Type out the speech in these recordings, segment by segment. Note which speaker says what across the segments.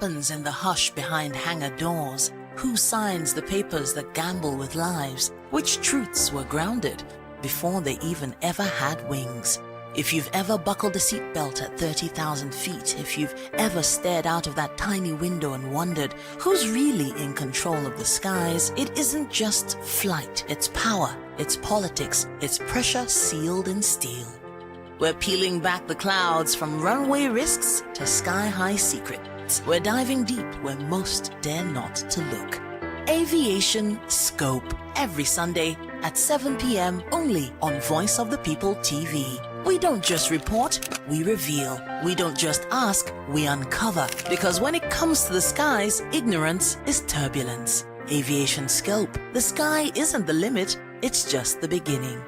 Speaker 1: happens in the hush behind hangar doors? Who signs the papers that gamble with lives? Which truths were grounded before they even ever had wings? If you've ever buckled a seatbelt at 30,000 feet, if you've ever stared out of that tiny window and wondered who's really in control of the skies, it isn't just flight, it's power, it's politics, it's pressure sealed in steel. We're peeling back the clouds from runway risks to sky-high secrets. We're diving deep where most dare not to look. Aviation Scope, every Sunday at 7 p.m. only on Voice of the People TV. We don't just report, we reveal. We don't just ask, we uncover. Because when it comes to the skies, ignorance is turbulence. Aviation Scope, the sky isn't the limit, it's just the beginning.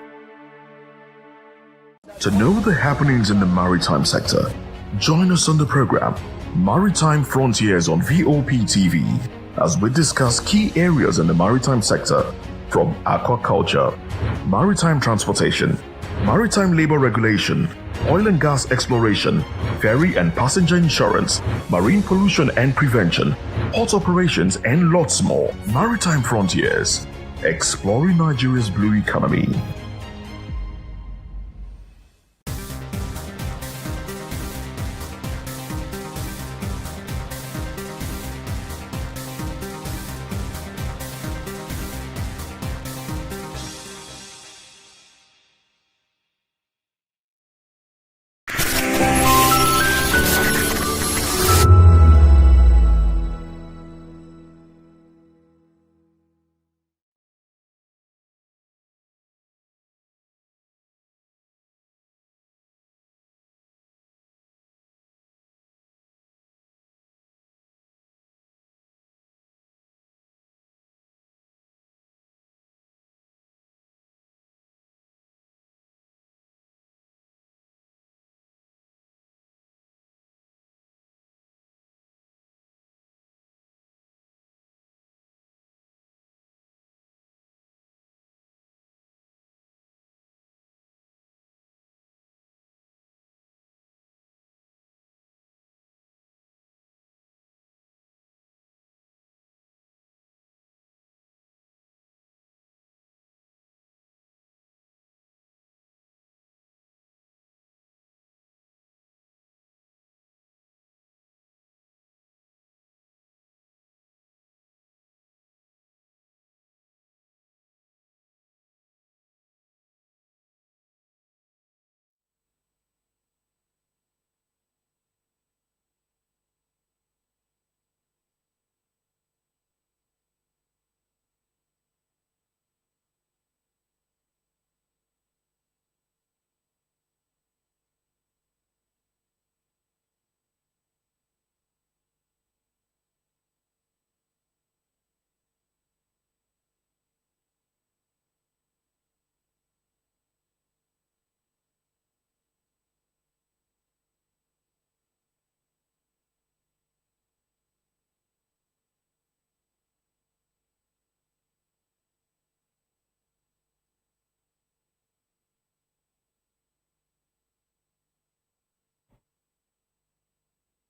Speaker 2: To know the happenings in the maritime sector, join us on the program Maritime Frontiers on VOP TV as we discuss key areas in the maritime sector from aquaculture, maritime transportation, maritime labor regulation, oil and gas exploration, ferry and passenger insurance, marine pollution and prevention, port operations, and lots more. Maritime Frontiers, exploring Nigeria's blue economy.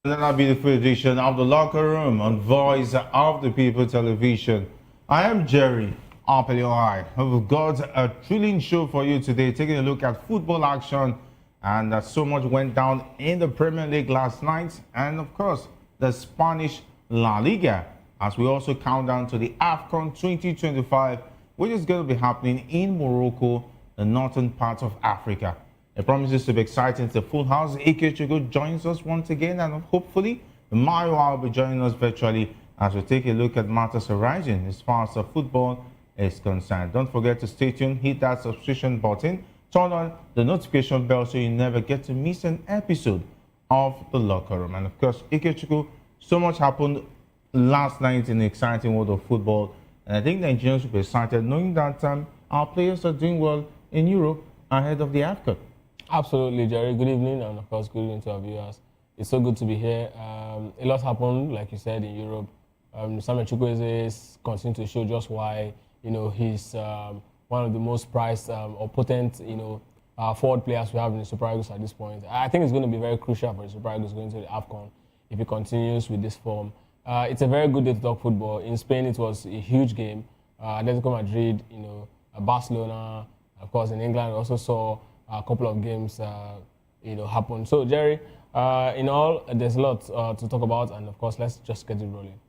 Speaker 3: Another beautiful edition of the Locker Room on Voice of the People Television. I am Jerry Apelioi. We've got a thrilling show for you today, taking a look at football action, and so much went down in the Premier League last night, and of course the Spanish La Liga, as we also count down to the Afcon 2025, which is going to be happening in Morocco, the northern part of Africa. It promises to be exciting. It's a full house. Ikechukwu joins us once again, and hopefully Mario will be joining us virtually as we take a look at matters arising as far as the football is concerned. Don't forget to stay tuned, hit that subscription button, turn on the notification bell so you never get to miss an episode of the Locker Room. And of course, Ikechukwu, so much happened last night in the exciting world of football, and I think Nigerians will be excited knowing that our players are doing well in Europe ahead of the Afcon.
Speaker 4: Absolutely, Jerry. Good evening, and of course, good evening to our viewers. It's so good to be here. A lot happened, like you said, in Europe. Samuel Chukwueze continues to show just why, he's one of the most prized or potent, forward players we have in the Super Eagles at this point. I think it's going to be very crucial for the Super Eagles going to the Afcon. if he continues with this form. It's a very good day to talk football. In Spain, it was a huge game. Atletico Madrid, Barcelona, of course, in England, we also saw a couple of games, happen. So, Jerry, in all, there's a lot to talk about, and of course, let's just get it rolling.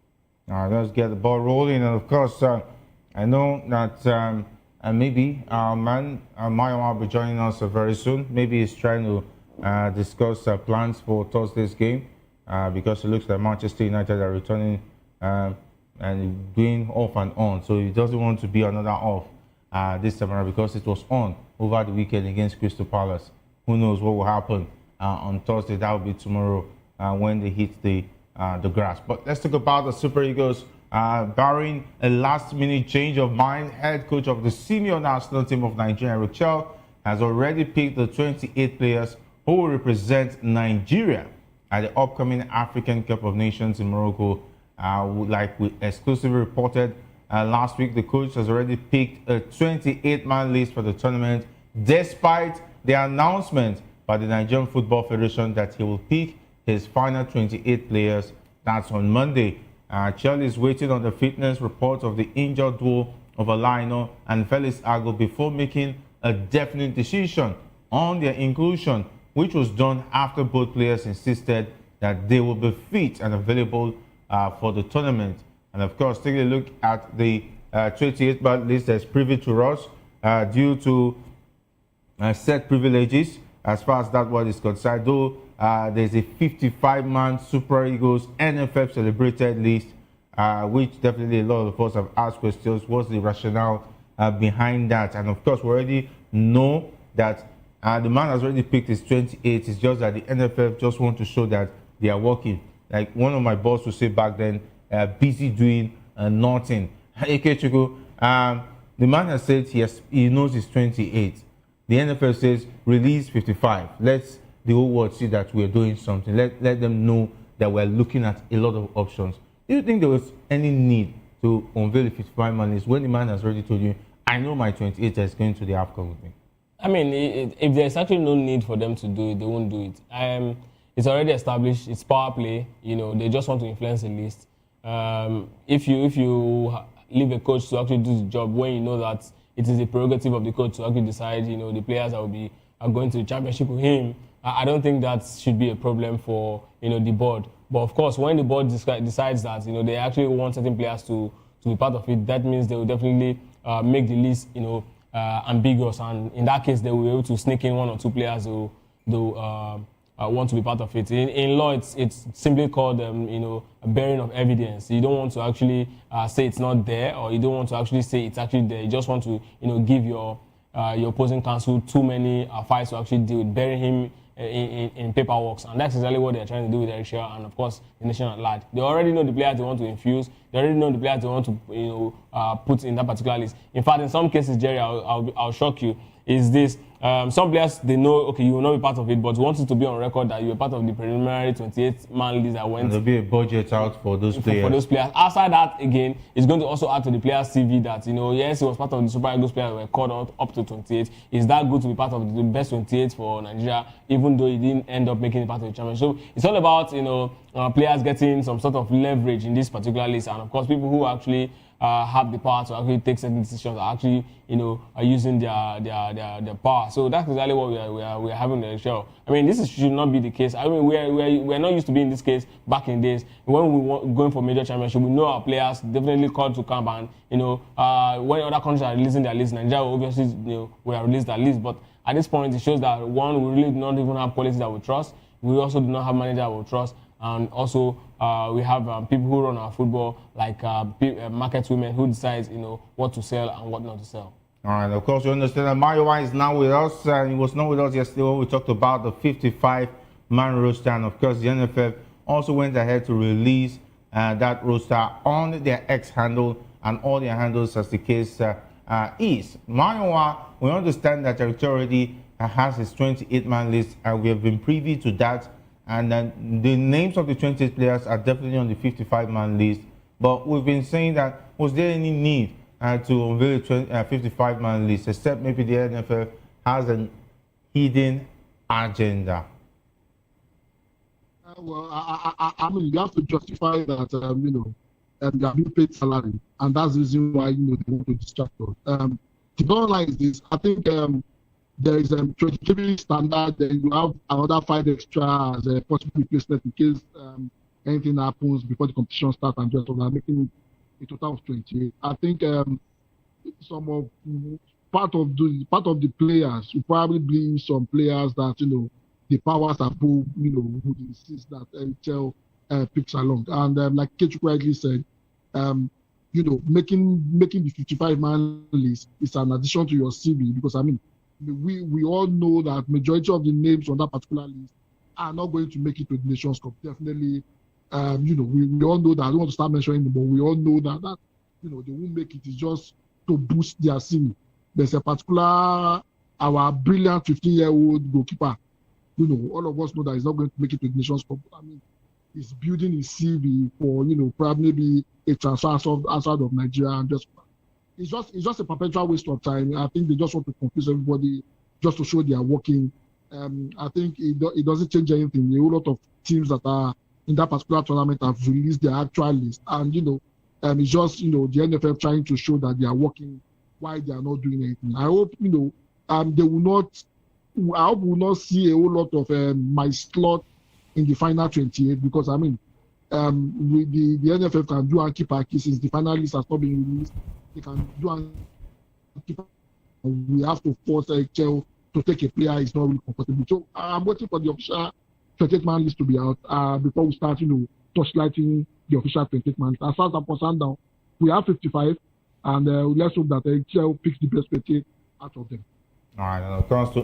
Speaker 3: All right, let's get the ball rolling. And of course, I know that maybe our man, Mayo, will be joining us very soon. Maybe he's trying to discuss plans for Thursday's game because it looks like Manchester United are returning and doing off and on. So he doesn't want to be another off this time around because it was on over the weekend against Crystal Palace. Who knows what will happen on Thursday? That will be tomorrow when they hit the grass. But let's talk about the Super Eagles. Barring a last-minute change of mind, head coach of the senior national team of Nigeria, Chelle, has already picked the 28 players who will represent Nigeria at the upcoming African Cup of Nations in Morocco. Like we exclusively reported last week, the coach has already picked a 28-man list for the tournament, despite the announcement by the Nigerian Football Federation that he will pick his final 28 players. That's on Monday. Chelle is waiting on the fitness report of the injured duo of Alaino and Felix Ago before making a definite decision on their inclusion, which was done after both players insisted that they will be fit and available for the tournament. And of course, take a look at the 28-man list that's privy to us due to set privileges as far as that one is concerned. Though there's a 55-man Super Eagles NFF celebrated list, which definitely a lot of us have asked questions. What's the rationale behind that? And of course, we already know that the man has already picked his 28. It's just that the NFF just want to show that they are working. Like one of my boss would say back then, busy doing nothing. Ikechukwu, the man has said he knows he's 28. The NFL says release 55. Let's the whole world see that we're doing something. Let them know that we're looking at a lot of options. Do you think there was any need to unveil a 55-man list when the man has already told you, I know my 28 is going to the Afcon with me?
Speaker 4: I mean, if there's actually no need for them to do it, they won't do it. It's already established. It's power play. They just want to influence the list. If you leave a coach to actually do the job when you know that it is the prerogative of the coach to actually decide, the players that are going to the championship with him, I don't think that should be a problem for, the board. But of course, when the board decides that, they actually want certain players to be part of it, that means they will definitely make the list, ambiguous. And in that case, they will be able to sneak in one or two players who want to be part of it. In law, it's simply called, a bearing of evidence. You don't want to actually say it's not there, or you don't want to actually say it's actually there. You just want to, give your opposing counsel too many fights to actually deal with, burying him in paperwork, and that's exactly what they're trying to do with Eric Chelle and of course the nation at large. They already know the players they want to infuse. They already know the players they want to put in that particular list. In fact, in some cases, Jerry, I'll shock you. Is this some players they know okay you will not be part of it, but want it to be on record that you were part of the preliminary 28-man list that went.
Speaker 3: There'll be a budget out for those players.
Speaker 4: For those players. Outside that, again, it's going to also add to the player's CV that yes, he was part of the Super Eagles players that were called out up to 28. Is that good to be part of the best 28 for Nigeria, even though he didn't end up making it part of the championship? So it's all about players getting some sort of leverage in this particular list, and of course people who actually have the power to actually take certain decisions are actually, are using their power. So that's exactly what we are having in the show. I mean, this should not be the case. I mean, we're not used to being in this case back in days. When we were going for major championship, we know our players definitely called to camp, and when other countries are releasing their list, Nigeria obviously we have released their list. But at this point, it shows that one, we really do not even have quality that we trust. We also do not have manager that we trust. And also, we have people who run our football, like market women who decides, what to sell and what not to sell.
Speaker 3: All right, of course, you understand that Mayowa is now with us, and he was not with us yesterday when we talked about the 55-man roster. And of course, the NFF also went ahead to release that roster on their X handle and all their handles as the case is. Mayowa, we understand that Eric already has his 28-man list, and we have been privy to that. And then the names of the 28 players are definitely on the 55-man list. But we've been saying that, was there any need to unveil a 55-man list, except maybe the NFL has a hidden agenda?
Speaker 5: Well, I mean, you have to justify that, you are being paid salary, and that's the reason why, they want to distract us. The bottom line is this: I think there is 23 standard, then you have another 5 extra as a possible replacement in case anything happens before the competition starts, and just making it a total of 28. I think some of part of the players will probably be some players that the powers above would insist that HL picks along, and like Kechuk rightly said, making the 55-man list is an addition to your CV, because I mean we all know that majority of the names on that particular list are not going to make it to the Nations Cup. Definitely, we all know that. I don't want to start mentioning them, but we all know that they won't make it. It's just to boost their CV. There's a particular, our brilliant 15-year-old goalkeeper, all of us know that he's not going to make it to the Nations Cup. I mean, he's building his CV for, probably maybe a transfer outside of Nigeria, and it's just a perpetual waste of time. I think they just want to confuse everybody just to show they are working. I think it doesn't change anything. A whole lot of teams that are in that particular tournament have released their actual list, and it's just the NFF trying to show that they are working while they are not doing anything. I hope they will not. I hope we will not see a whole lot of my slot in the final 28, because I mean, the NFF can do and keep our cases. The final list has not been released. They can do and keep. We have to force Chelle to take a player. It's not really comfortable. So I'm waiting for the official 28-man list to be out before we start, torchlighting the official 28-man list. As far as I'm concerned now, we have 55, and let's hope that Chelle picks the best 28 out of them.
Speaker 3: All right,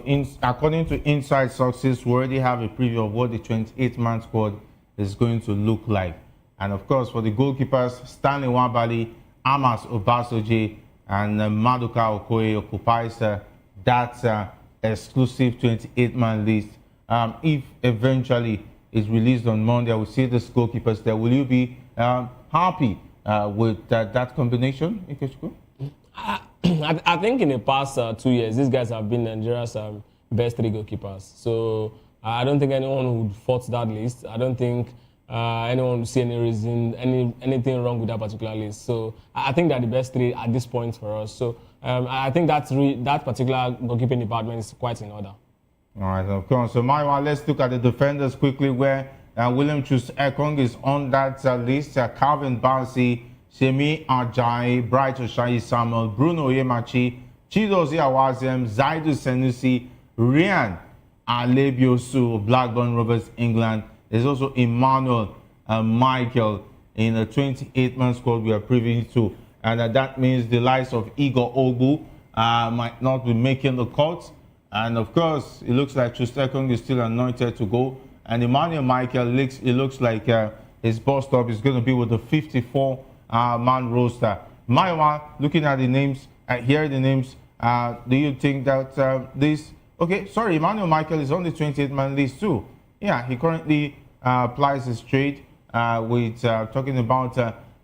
Speaker 3: and according to Inside Success, we already have a preview of what the 28-man squad is going to look like. And of course, for the goalkeepers, Stanley Nwabali, Amas Obasoje, and Maduka Okoye occupies that exclusive 28-man list. If eventually it's released on Monday, I will see these goalkeepers there. Will you be happy with that combination, Ikechukwu?
Speaker 4: I think in the past 2 years, these guys have been Nigeria's best 3 goalkeepers. So I don't think anyone would fault that list. I don't think anyone would see any reason, anything wrong with that particular list. So I think they're the best 3 at this point for us. So I think that particular goalkeeping department is quite in order.
Speaker 3: All right, of course. So Maiwa, let's look at the defenders quickly, where William Chus-Ekong is on that list. Calvin Bassey, Semi Ajayi, Bright Oshayi Samuel, Bruno Yemachi, Chidozie Awaziem, Zaidu Senusi, Ryan Alebiosu, Blackburn Rovers, England. There's also Emmanuel Michael in the 28-man squad we are privy to. And that means the likes of Igor Ogbu might not be making the cut. And of course, it looks like Chus-Ekong is still anointed to go. And Emmanuel Michael, it looks like his bus stop is going to be with the 54-man roster. Maiwa, looking at the names, hearing the names, do you think that Emmanuel Michael is on the 28-man list too? Yeah, he currently applies his trade with talking about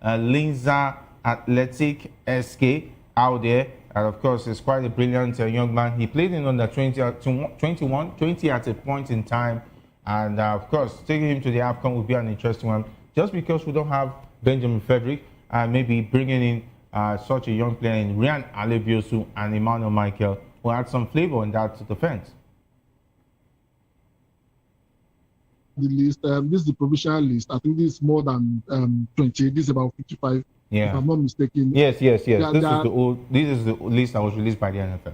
Speaker 3: Linza Athletic SK out there. And of course, he's quite a brilliant young man. He played in under 20 at a point in time. And of course, taking him to the Afcon would be an interesting one. Just because we don't have Benjamin Frederick, maybe bringing in such a young player in Ryan Alebiosu and Emmanuel Michael will add some flavor in that defense.
Speaker 5: The list, this is the provisional list. I think this is more than 20. This is about 55.
Speaker 3: Yeah.
Speaker 5: If I'm not mistaken.
Speaker 3: Yes. This is the list that was released by the NFL.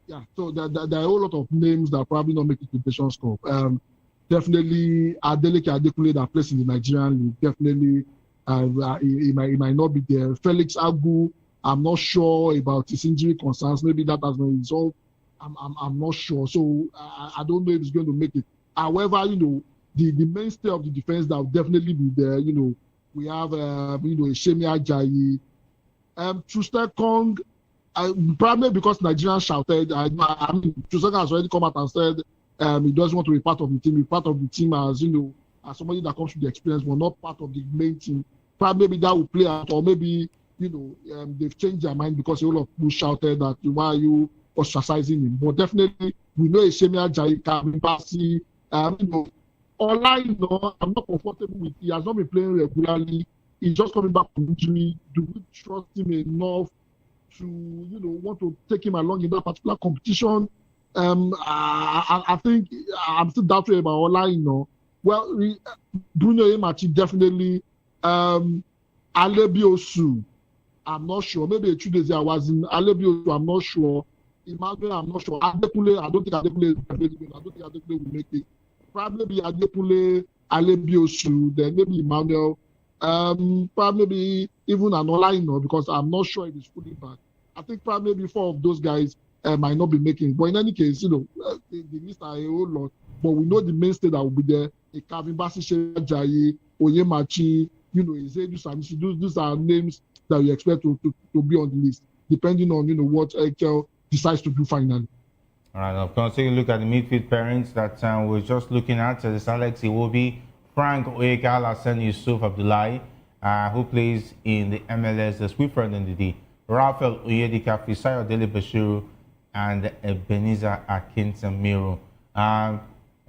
Speaker 5: Yeah, so there are a whole lot of names that probably not make it to the Nations Cup. Definitely, Adeleke Adekunle that plays in the Nigerian league. Definitely, he might not be there. Felix Agu, I'm not sure about his injury concerns. Maybe that has been resolved. I'm not sure. So I don't know if he's going to make it. However, the mainstay of the defense that will definitely be there. We have Semi Ajayi, Chus-Ekong. Probably because Nigerians shouted. Chus-Ekong has already come out and said he doesn't want to be part of the team. He's part of the team as as somebody that comes with the experience, but not part of the main team. Probably maybe that will play out, or maybe they've changed their mind because a lot of people shouted that why are you ostracizing him? But definitely we know Semi Ajayi, Calvin Bassey, Olaino, I'm not comfortable with. He has not been playing regularly. He's just coming back from injury. Do we trust him enough to, want to take him along in that particular competition? I think I'm still doubtful about Olaino. Well, Bruno Emachi definitely. Alebiosu, I'm not sure. Maybe 2 days I was in Alebiosu, I'm not sure. Emmanuel, I'm not sure. Adekunle, I don't think Adekunle will make it. Probably Adekunle, Alebiosu, then maybe Emmanuel. Probably even an Olaino, because I'm not sure if he's fully back. I think probably maybe 4 of those guys might not be making it. But in any case, the list are a whole lot. But we know the mainstay that will be there. Kevin Bassey, Jaye, Onyemachi, Ezedu Sanusi. Those are names that we expect to be on the list, depending on what Chelle decides to do finally.
Speaker 3: All right, of course, take a look at the midfield pairings that we're just looking at. This Alex Iwobi, Frank Oyeka, Alassane Yusuf Abdullahi, who plays in the MLS, the Swiftford NDD, Raphael Oyedika, Fisayo Dele Bashiru, and Ebenezer Akintamiro.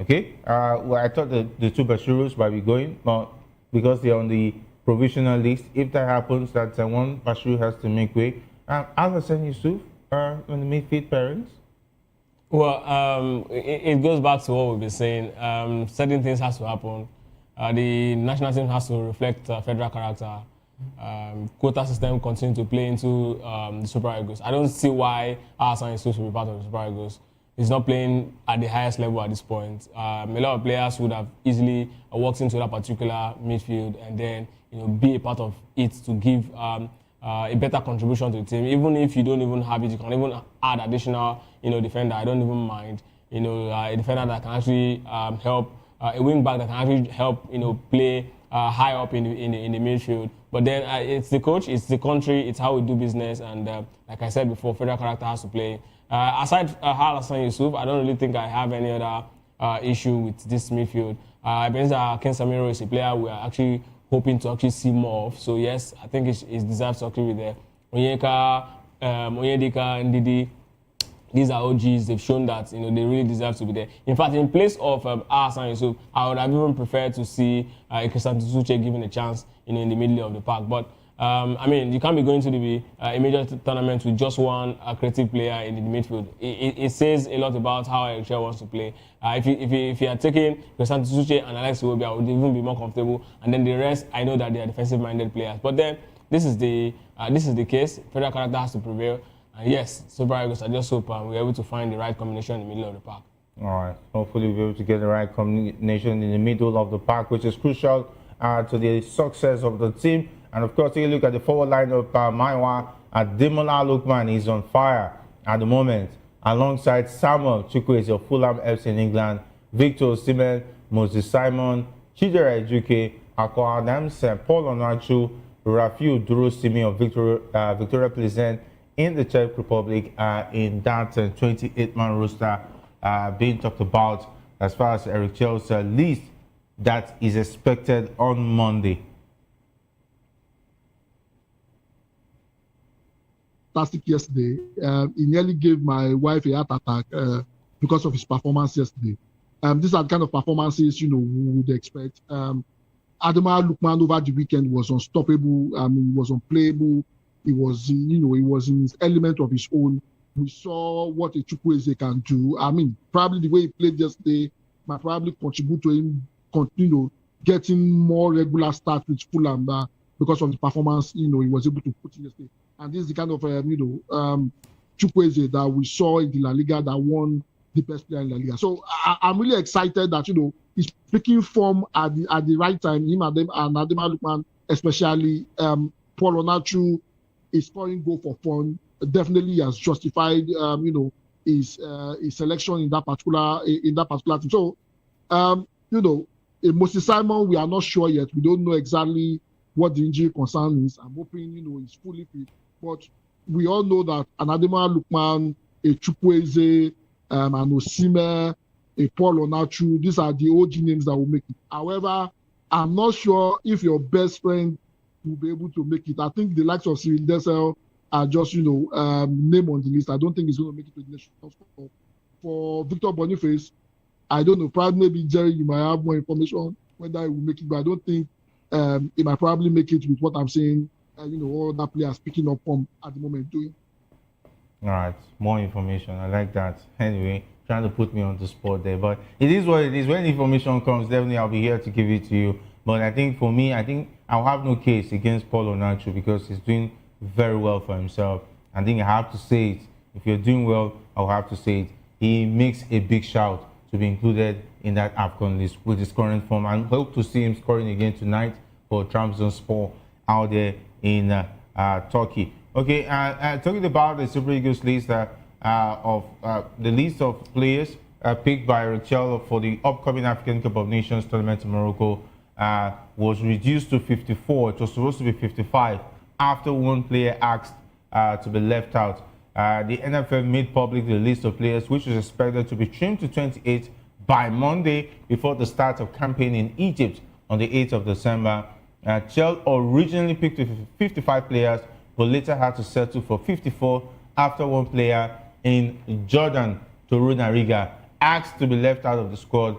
Speaker 3: Okay, well, I thought the 2 Bashirus might be going, but because they're on the provisional list, if that happens, that one Bashiru has to make way. Alassane Yusuf on the midfield pairings.
Speaker 4: Well, it goes back to what we've been saying. Certain things has to happen. The national team has to reflect federal character. Quota system continue to play into the Super Eagles. I don't see why Alassane Yusuf will be part of the Super Eagles. He's not playing at the highest level at this point. A lot of players would have easily walked into that particular midfield and then be a part of it to give a better contribution to the team. Even if you don't even have it, you can even add additional defender. I don't even mind. A defender that can actually help, a wing back that can actually help play high up in the midfield. But then it's the coach, it's the country, it's how we do business, and like I said before, federal character has to play. Aside Alassane Yusuf, I don't really think I have any other issue with this midfield. Ebenezer Akintamiro is a player we are actually hoping to actually see more of. So yes, I think it deserves to actually be there. Onyeka, Onyedika, Ndidi, these are OGs. They've shown that they really deserve to be there. In fact, in place of Alassane Yusuf, I would have even preferred to see Christian Tusuche given a chance in the middle of the park. But I mean, you can't be going to a major tournament with just one creative player in the midfield. It says a lot about how Chelle wants to play. If you are taking Christian Tusuche and Alex Iwobi, I would even be more comfortable. And then the rest, I know that they are defensive-minded players. But then this is the case. Federal character has to prevail. And yes, Super Eagles, I just hope we're able to find the right combination in the middle of the park.
Speaker 3: All right. Hopefully we'll be able to get the right combination in the middle of the park, which is crucial to the success of the team. And of course, take a look at the forward line of Maiwa. Demola Lookman is on fire at the moment, alongside Samuel Chukwueze of Fulham FC in England, Victor Osimhen, Moses Simon, Chidera Ejuke, Akko Adams, Paul Onachu, Rafiu Durosimi of Victoria Pleasant in the Czech Republic in that 28-man roster being talked about as far as Eric Chelle's list that is expected on Monday.
Speaker 5: Fantastic yesterday. He nearly gave my wife a heart attack because of his performance yesterday. These are the kind of performances we would expect. Ademola Lookman over the weekend was unstoppable. He was unplayable. He was, he was in his element of his own. We saw what a Chukwueze can do. I mean, probably the way he played yesterday might probably contribute to him, getting more regular starts with Fulham because of the performance, he was able to put in yesterday. And this is the kind of, Chukwueze that we saw in the La Liga that won the best player in La Liga. So I'm really excited that, he's picking form at the right time. Him and Ademola Lookman, especially Paul Onachu, is scoring goal for fun. Definitely has justified, his selection in that particular team. So, Moses Simon, we are not sure yet. We don't know exactly what the injury concern is. I'm hoping, he's fully fit. But we all know that an Ademola Lookman, a Chukwueze, an Osimhen, a Paul Onachu, these are the OG names that will make it. However, I'm not sure if your best friend will be able to make it. I think the likes of Cyril Dessel are just, name on the list. I don't think he's going to make it to the national squad. For Victor Boniface, I don't know. Probably maybe Jerry, you might have more information whether he will make it, but I don't think he might probably make it with what I'm saying. All that players picking up from at the moment doing.
Speaker 3: All right, more information. I like that. Anyway, trying to put me on the spot there, but it is what it is. When information comes, definitely I'll be here to give it to you. But I think for me, I think I'll have no case against Paul Onachu because he's doing very well for himself. I think I have to say it. If you're doing well, I'll have to say it. He makes a big shout to be included in that Afcon list with his current form. I hope to see him scoring again tonight for Trabzonspor out there in Turkey. Okay, talking about the Super Eagles list of the list of players picked by Chelle for the upcoming African Cup of Nations tournament in Morocco was reduced to 54. It was supposed to be 55 after one player asked to be left out. The NFL made public the list of players, which was expected to be trimmed to 28 by Monday before the start of campaign in Egypt on the 8th of December. Chelle originally picked 55 players, but later had to settle for 54 after one player in Jordan, Toru Nariga, asked to be left out of the squad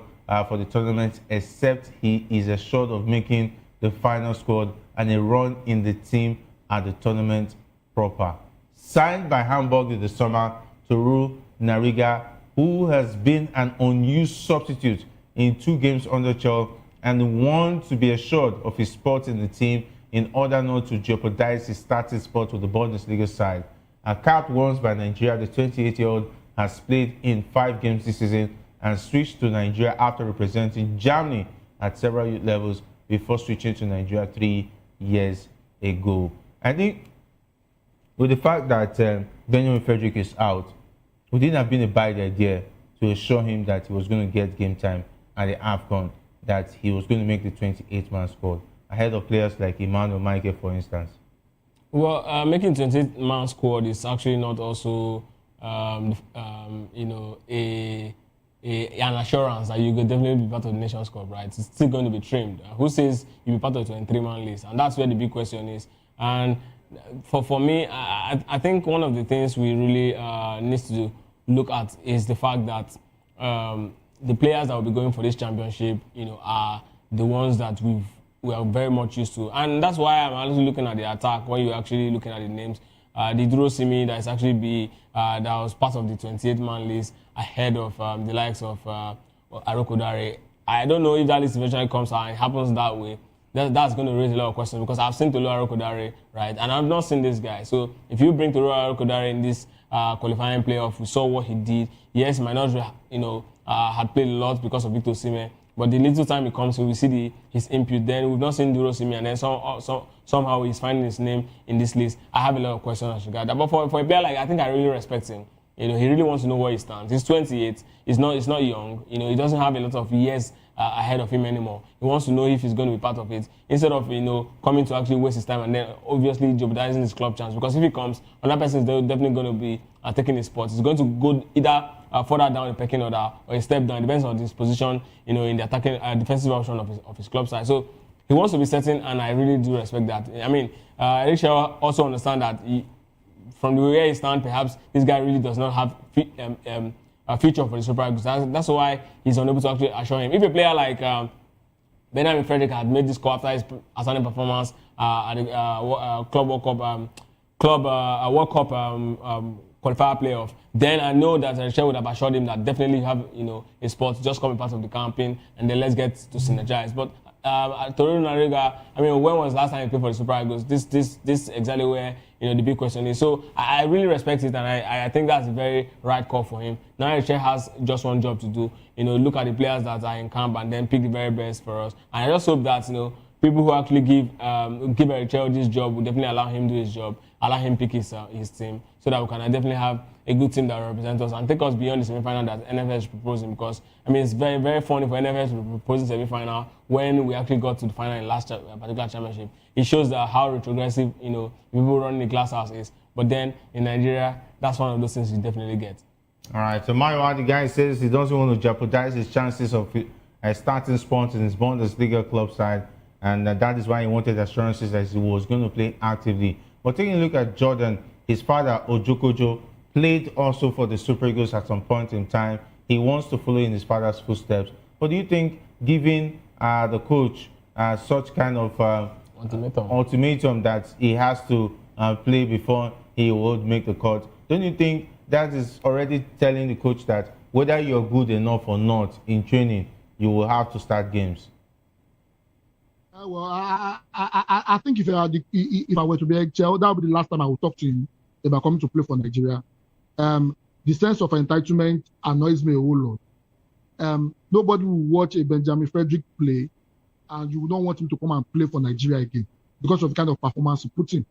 Speaker 3: for the tournament, except he is assured of making the final squad and a run in the team at the tournament proper. Signed by Hamburg in the summer, Toru Nariga, who has been an unused substitute in 2 games under Chelle and wants to be assured of his spot in the team in order not to jeopardize his starting spot with the Bundesliga side. Capped once by Nigeria, the 28-year-old has played in 5 games this season and switched to Nigeria after representing Germany at several youth levels before switching to Nigeria 3 years ago. I think with the fact that Benjamin Frederick is out, it wouldn't have been a bad idea to assure him that he was going to get game time at the Afcon, that he was going to make the 28-man squad, ahead of players like Emmanuel Michael, for instance. Well,
Speaker 4: making 28-man squad is actually not also, an assurance that you could definitely be part of the national squad, right? It's still going to be trimmed. Who says you'll be part of the 23-man list? And that's where the big question is. And for me, I think one of the things we really need to look at is the fact that the players that will be going for this championship, are the ones that we are very much used to. And that's why I'm actually looking at the attack when you're actually looking at the names. The Duro Simi that is actually that was part of the 28-man list ahead of the likes of Arokodare. I don't know if that list eventually comes out and it happens that way. That's going to raise a lot of questions because I've seen Tolu Arokodare, right? And I've not seen this guy. So if you bring Tolu Arokodare in this qualifying playoff, we saw what he did. Yes, he might not, had played a lot because of Victor Osimhen. But the little time he comes, we see his input. Then we've not seen Duro Simi, and then somehow he's finding his name in this list. I have a lot of questions as regard that. But for a player I think I really respect him. He really wants to know where he stands. He's 28. He's not young. He doesn't have a lot of years ahead of him anymore. He wants to know if he's going to be part of it instead of coming to actually waste his time and then obviously jeopardizing his club chance. Because if he comes, another person is definitely going to be taking his spot. He's going to go either further down the pecking order or a step down. It depends on his position, in the attacking defensive option of his club side. So he wants to be certain, and I really do respect that. I mean, Eric Chelle also understand that from the way he stands, perhaps this guy really does not have a future for the Super Eagles. That's why he's unable to actually assure him. If a player like Benjamin Frederick had made this call after his outstanding performance at the Club World Cup qualifier playoff, then I know that Chelle would have assured him that definitely you have a spot, just come part of the campaign, and then let's get to synergize. But Toru Nariga, I mean, when was the last time he played for the Super Eagles? This exactly where the big question is. So I really respect it, and I think that's a very right call for him. Now Chelle has just one job to do, look at the players that are in camp and then pick the very best for us. And I just hope that people who actually give Eric Chelle this job will definitely allow him do his job, allow him pick his team, so that we can definitely have a good team that will represent us and take us beyond the semi-final that NFL is proposing. Because I mean, it's very, very funny for NFL to be proposing semi-final when we actually got to the final in last particular championship. It shows that how retrogressive people running the glass house is. But then in Nigeria, that's one of those things you definitely get.
Speaker 3: All right. So Mario, the guy says he doesn't want to jeopardize his chances of a starting spot in his Bundesliga club side, and that is why he wanted assurances that he was going to play actively. But taking a look at Jordan, his father Ojokojo played also for the Super Eagles at some point in time. he wants to follow in his father's footsteps. But do you think giving the coach such kind of ultimatum that he has to play before he would make the cut, don't you think that is already telling the coach that whether you're good enough or not in training, you will have to start games?
Speaker 5: Well, I think if I were to be Chelle, that would be the last time I would talk to him about coming to play for Nigeria. The sense of entitlement annoys me a whole lot. Nobody will watch a Benjamin Frederick play and you don't want him to come and play for Nigeria again because of the kind of performance he put in.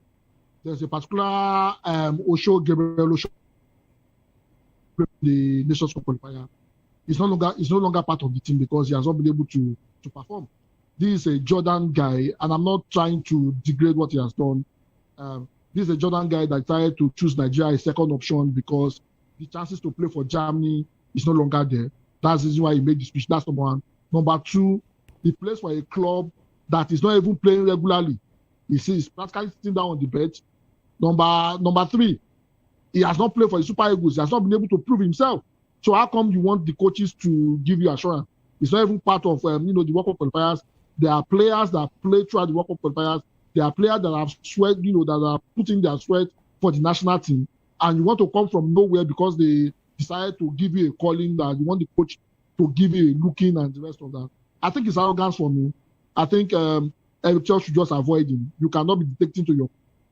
Speaker 5: There's a particular Gabriel Osho, the Nations Cup qualifier. He's no longer part of the team because he has not been able to perform. This is a Jordan guy, and I'm not trying to degrade what he has done. This is a Jordan guy that decided to choose Nigeria as second option because the chances to play for Germany is no longer there. That's the reason why he made the switch. That's number one. Number two, he plays for a club that is not even playing regularly. He's practically sitting down on the bench. Number three, he has not played for the Super Eagles. He has not been able to prove himself. So how come you want the coaches to give you assurance? It's not even part of the World Cup qualifiers. There are players that play throughout the World Cup qualifiers. There are players that have sweat, that are putting their sweat for the national team. And you want to come from nowhere because they decided to give you a calling that you want the coach to give you a looking and the rest of that. I think it's arrogance for me. I think Eric Chelle should just avoid him. You cannot be dictating to your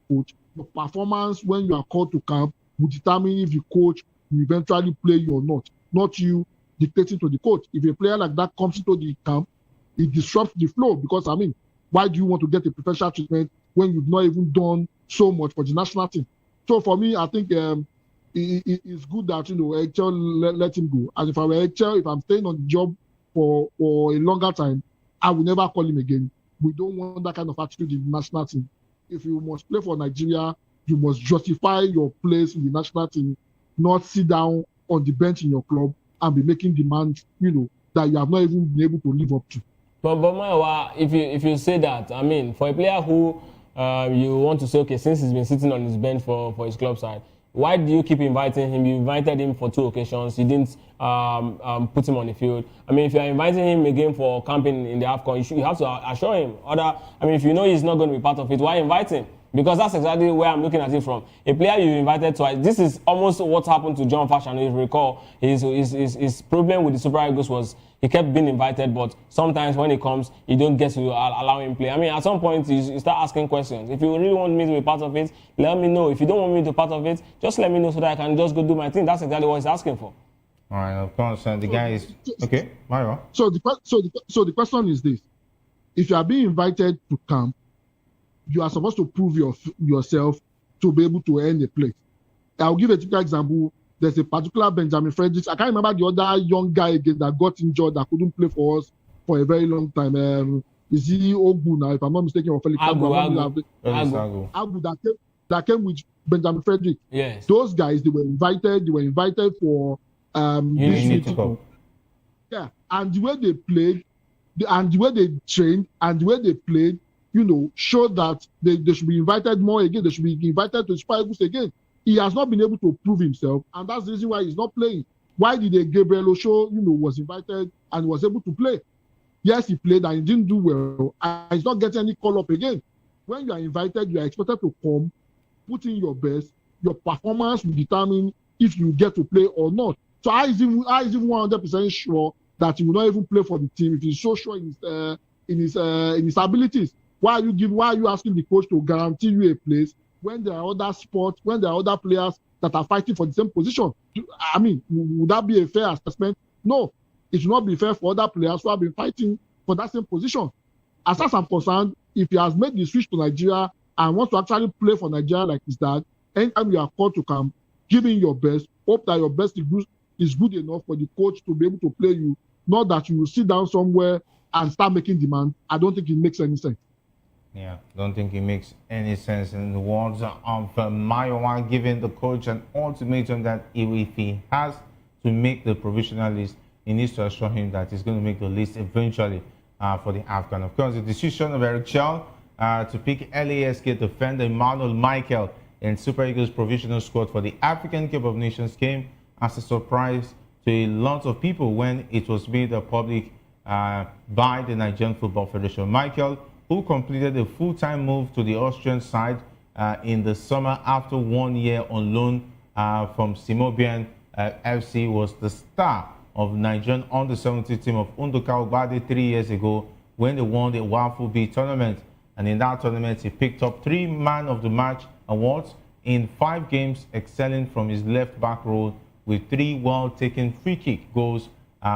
Speaker 5: coach. Your performance when you are called to camp will determine if the coach will eventually play you or not you dictating to the coach. If a player like that comes into the camp, it disrupts the flow because, why do you want to get a professional treatment when you've not even done so much for the national team? So for me, I think it's good that, Chelle let him go. And if I were Chelle, if I'm staying on the job for a longer time, I will never call him again. We don't want that kind of attitude in the national team. If you must play for Nigeria, you must justify your place in the national team, not sit down on the bench in your club and be making demands, that you have not even been able to live up to.
Speaker 4: But Maiwa, if you say that, for a player who you want to say, okay, since he's been sitting on his bench for his club side, why do you keep inviting him? You invited him for 2 occasions. You didn't put him on the field. If you're inviting him again for camping in the Afcon, you have to assure him. If you know he's not going to be part of it, why invite him? Because that's exactly where I'm looking at it from. A player you invited twice. This is almost what happened to John Fashion. If you recall, his problem with the Super Eagles was he kept being invited, but sometimes when he comes, you don't get to allow him play. At some point, you start asking questions. If you really want me to be part of it, let me know. If you don't want me to be part of it, just let me know so that I can just go do my thing. That's exactly what he's asking for.
Speaker 3: All right, of course. The guy is okay. Mario.
Speaker 5: So the question is this: if you are being invited to camp, you are supposed to prove yourself to be able to earn a place. I'll give a typical example. There's a particular Benjamin Fredericks. I can't remember the other young guy again that got injured that couldn't play for us for a very long time. Is he Ogu now, if I'm not mistaken, or Felix
Speaker 4: Agu
Speaker 5: that came with Benjamin Frederick.
Speaker 4: Yes.
Speaker 5: Those guys, they were invited for
Speaker 3: Unity Cup.
Speaker 5: Yeah, and the way they played, and the way they trained, and the way they played, showed that they should be invited more again. They should be invited to Super Eagles again. He has not been able to prove himself, and that's the reason why he's not playing. Why did Gabriel Osho, was invited and was able to play? Yes, he played and he didn't do well, and he's not getting any call up again. When you are invited, you are expected to come, put in your best. Your performance will determine if you get to play or not. So I is even 100% sure that he will not even play for the team if he's so sure in his abilities. Why are you asking the coach to guarantee you a place when there are other sports, when there are other players that are fighting for the same position? Would that be a fair assessment? No, it should not be fair for other players who have been fighting for that same position. As far as I'm concerned, if he has made the switch to Nigeria and wants to actually play for Nigeria like his dad, anytime you are called to come, give in your best, hope that your best is good enough for the coach to be able to play you, not that you will sit down somewhere and start making demands. I don't think it makes any sense.
Speaker 3: Yeah, don't think it makes any sense. In the words of Mayowa, giving the coach an ultimatum that if he has to make the provisional list, he needs to assure him that he's going to make the list eventually for the Afcon. Of course, the decision of Eric Chelle to pick LASK defender Emmanuel Michael in Super Eagles provisional squad for the African Cup of Nations came as a surprise to a lot of people when it was made public by the Nigerian Football Federation. Michael, who completed a full-time move to the Austrian side in the summer after 1 year on loan from Simobian FC, was the star of Nigerian under-17 team of Unduka Ubade 3 years ago when they won the Waffle B tournament. And in that tournament, he picked up 3 Man of the Match awards in 5 games, excelling from his left-back role with 3 well-taken free-kick goals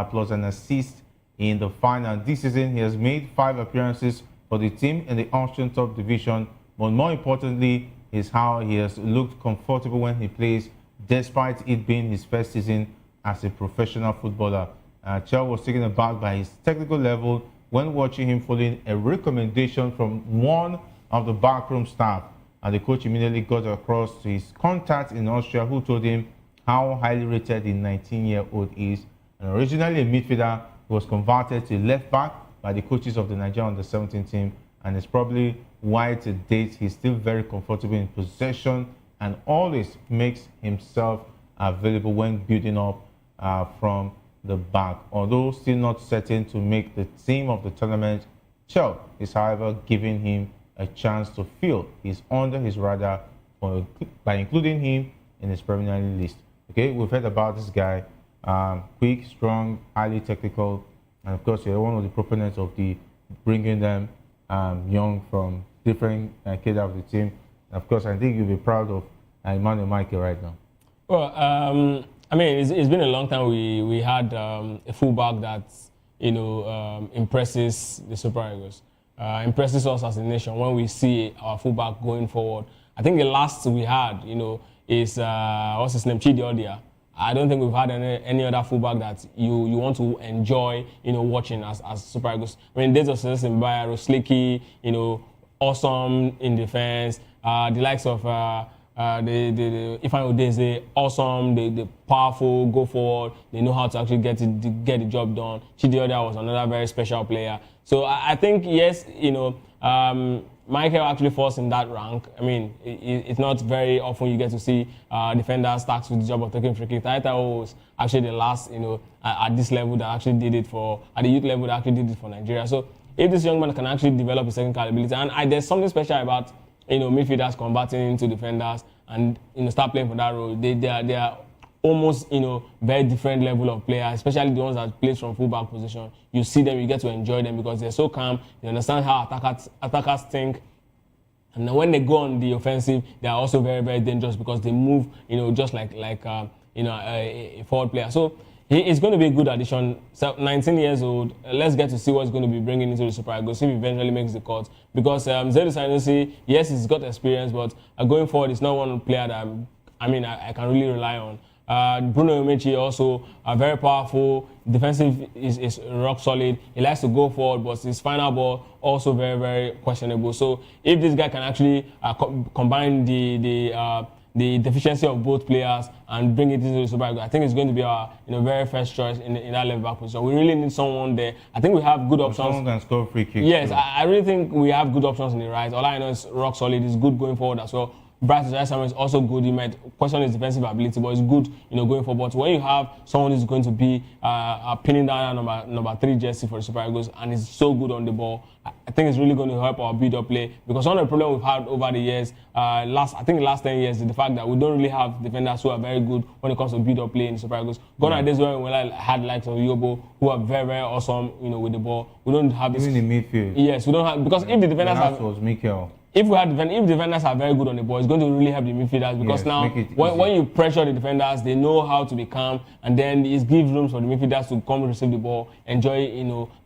Speaker 3: plus an assist in the final. This season, he has made 5 appearances for the team in the Austrian top division, but more importantly is how he has looked comfortable when he plays, despite it being his first season as a professional footballer. Chelle was taken aback by his technical level when watching him following a recommendation from one of the backroom staff. And the coach immediately got across to his contact in Austria, who told him how highly rated the 19-year-old is. And originally a midfielder, he was converted to left back by the coaches of the Nigerian under-17 team, and it's probably why to date he's still very comfortable in possession and always makes himself available when building up from the back. Although still not certain to make the team of the tournament, Chelle is however giving him a chance to feel he's under his radar by including him in his preliminary list. Okay, we've heard about this guy, quick, strong, highly technical, and of course you're one of the proponents of the bringing them young from different cadre of the team. And of course, I think you'll be proud of Emmanuel Michael right now.
Speaker 4: Well, I mean, it's been a long time we had a fullback that, impresses the Super Eagles, impresses us as a nation when we see our fullback going forward. I think the last we had, is, what's his name, Chidi Odia. I don't think we've had any other fullback that you want to enjoy, watching as Super Eagles. I mean, days of success in Bayero, Slicky, awesome in defense, the likes of the Ifeanyi Udeze, awesome, the powerful, go forward. They know how to actually get the job done. Chidi Odia was another very special player. So I think yes, Michael actually falls in that rank. I mean, it's not very often you get to see defenders tasked with the job of taking free kick. Taita was actually the last, at this level that actually did it at the youth level that actually did it for Nigeria. So if this young man can actually develop his technical ability, and there's something special about midfielders converting into defenders and start playing for that role. They are almost very different level of players, especially the ones that play from fullback position. You see them, you get to enjoy them because they're so calm. They understand how attackers think. And then when they go on the offensive, they are also very, very dangerous because they move, just like a forward player. So he is going to be a good addition. So 19 years old. Let's get to see what he's going to be bringing into the Super Eagles if he eventually makes the cut. Because Zaidu Sanusi, yes, he's got experience, but going forward, it's not one player that I can really rely on. Bruno Emechi also very powerful. Defensive is rock solid. He likes to go forward, but his final ball also very, very questionable. So if this guy can actually combine the deficiency of both players and bring it into the Super Eagles, I think it's going to be our very first choice in that left back position. We really need someone there. I think we have good options.
Speaker 3: Someone can score free kicks.
Speaker 4: Yes, I really think we have good options in the right. All I know is rock solid. He's good going forward as well. Bryce Ojai is also good. He might question his defensive ability, but he's good, going forward. But when you have someone who's going to be pinning down a number 3 jersey for the Super Eagles and is so good on the ball, I think it's really going to help our build-up play. Because one of the problems we've had over the years, the last 10 years, is the fact that we don't really have defenders who are very good when it comes to build-up play in the Super Eagles. Gone are days when we had likes of Yobo, who are very, very awesome, with the ball. We don't have this.
Speaker 3: Even in midfield.
Speaker 4: Yes, we don't have, because if the defenders
Speaker 3: was Mikel.
Speaker 4: If defenders are very good on the ball, it's going to really help the midfielders because now when you pressure the defenders, they know how to be calm, and then it gives room for the midfielders to come receive the ball, enjoy,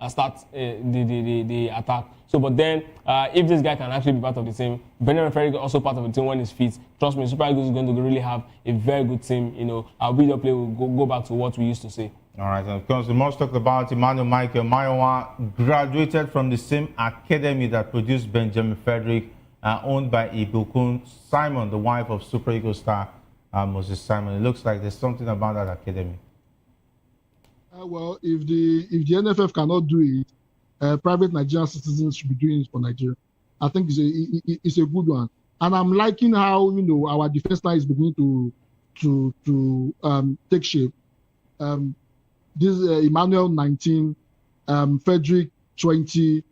Speaker 4: start the attack. So, but then if this guy can actually be part of the team, Benjamin Ferry is also part of the team when he's fit. Trust me, Super Eagles is going to really have a very good team. Our build-up play will go back to what we used to say.
Speaker 3: All right, and of course, the most talked about Emmanuel Michael Mayowa graduated from the same academy that produced Benjamin Frederick, owned by Ibukun Simon, the wife of Super Eagles star Moses Simon. It looks like there's something about that academy.
Speaker 5: Well, if the NFF cannot do it, private Nigerian citizens should be doing it for Nigeria. I think it's a good one, and I'm liking how our defense line is beginning to take shape. This Emmanuel 19, Frederick 20,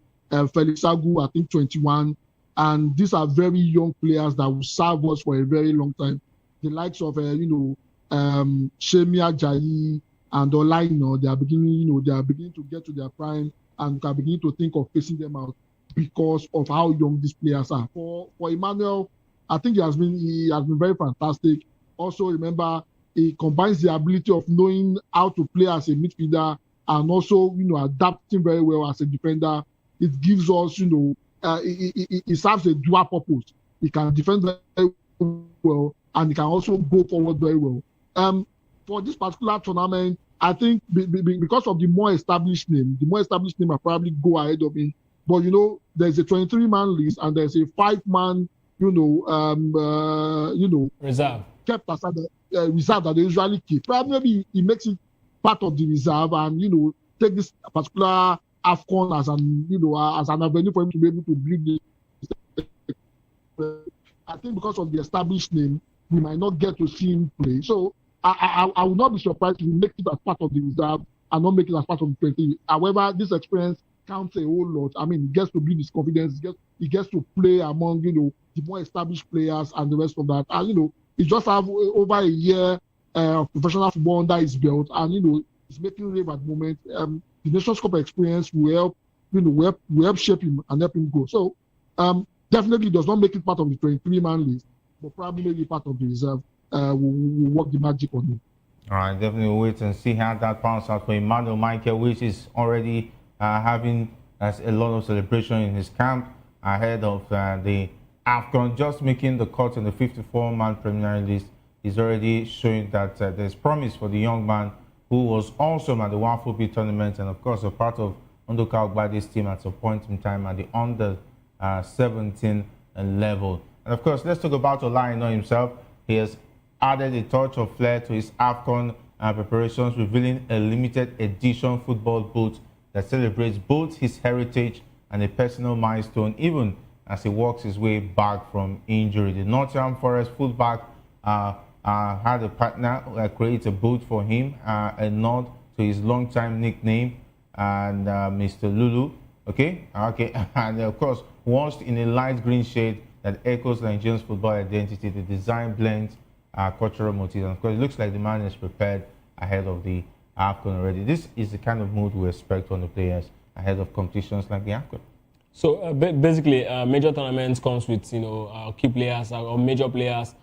Speaker 5: Felix Agu I think 21, and these are very young players that will serve us for a very long time. The likes of Shemia Jayi and Olaino, they are beginning to get to their prime and are beginning to think of facing them out because of how young these players are. For Emmanuel, I think he has been very fantastic. Also, remember, he combines the ability of knowing how to play as a midfielder and also, adapting very well as a defender. It gives us, it serves a dual purpose. He can defend very well and he can also go forward very well. For this particular tournament, I think because of the more established name will probably go ahead of him. But there's a 23-man list and there's a 5-man,
Speaker 4: reserve
Speaker 5: kept aside reserve that they usually keep. Probably he makes it part of the reserve and take this particular Afcon as an avenue for him to be able to bring this. I think because of the established name, we might not get to see him play. So I would not be surprised if he makes it as part of the reserve and not make it as part of the 20. However, this experience counts a whole lot. I mean, he gets to build his confidence. He gets to play among the more established players and the rest of that. And he just have over a year of professional football under his belt, and he's making rave at the moment. The Nations Cup experience will help shape him and help him grow. So definitely does not make it part of the 23-man list, but probably maybe part of the reserve. Will work the magic on him.
Speaker 3: All right, definitely wait and see how that pans out for Emmanuel Michael, which is already having a lot of celebration in his camp ahead of the Afcon. Just making the cut on the 54-man preliminary list is already showing that there's promise for the young man who was awesome at the WAFOP tournament and, of course, a part of Nduka Ogbade's team at some point in time at the under 17 level. And, of course, let's talk about Olaino himself. He has added a touch of flair to his Afcon preparations, revealing a limited edition football boot that celebrates both his heritage and a personal milestone, even as he works his way back from injury. The Nottingham Forest fullback had a partner create a boot for him, a nod to his long-time nickname, and Mr. Lulu. Okay, and of course, washed in a light green shade that echoes Nigerian's football identity. The design blends cultural motifs. And of course, it looks like the man is prepared ahead of the Afcon already. This is the kind of mood we expect from the players ahead of competitions like the Afcon.
Speaker 4: So basically, major tournaments comes with key players or major players,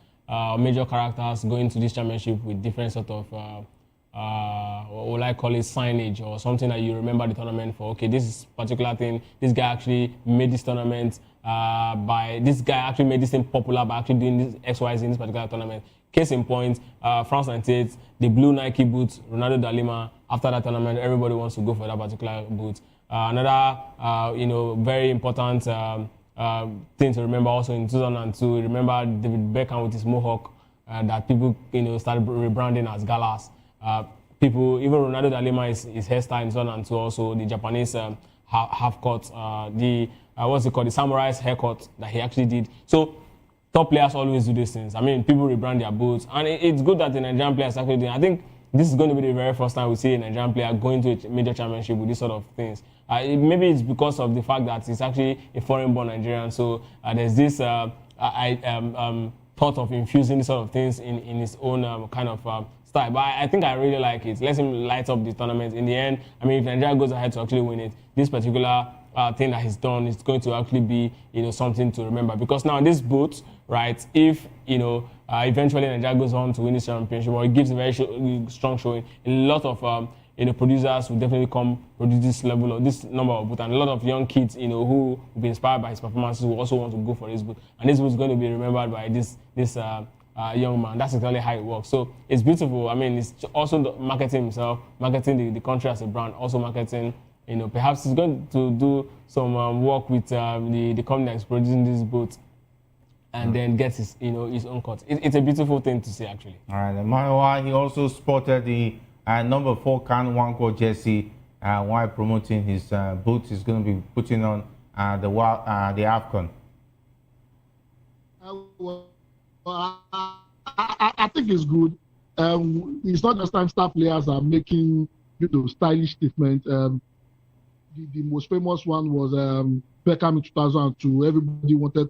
Speaker 4: major characters going to this championship with different sort of what will I call it, signage or something that you remember the tournament for. Okay, this is particular thing. This guy actually made this tournament this guy actually made this thing popular by actually doing this XYZ in this particular tournament. Case in point, France 98, the blue Nike boots, Ronaldo da Lima. After that tournament, everybody wants to go for that particular boot. Another, very important thing to remember also in 2002, remember David Beckham with his mohawk that people, started rebranding as Galas. People, even Ronaldo da Lima, his hairstyle in 2002 also, the Japanese half cut, the samurai's haircut that he actually did. So top players always do these things. I mean, people rebrand their boots, and it's good that the Nigerian players actually do. I think this is going to be the very first time we see a Nigerian player going to a major championship with this sort of things. Maybe it's because of the fact that he's actually a foreign-born Nigerian, so there's this thought of infusing these sort of things in his own kind of style. But I think I really like it. Let him light up the tournament. In the end, I mean, if Nigeria goes ahead to actually win it, this particular thing that he's done is going to actually be, something to remember. Because now this boot, right, if, eventually Nigeria goes on to win this championship, or it gives a very strong showing, a lot of, producers will definitely come produce this level or this number of boot. And a lot of young kids, who will be inspired by his performances will also want to go for this boot. And this boot is going to be remembered by this young man. That's exactly how it works. So it's beautiful. I mean, it's also marketing himself, marketing the country as a brand, also marketing. Perhaps he's going to do some work with the company that's producing this boat, and then get his own cut. It's a beautiful thing to see, actually.
Speaker 3: All right. And meanwhile, he also spotted the number 4 Can Wanko jersey while promoting his boots. He's going to be putting on the Afcon.
Speaker 5: I think it's good. it's not just time star players are making, stylish statements. The most famous one was Beckham in 2002. Everybody wanted,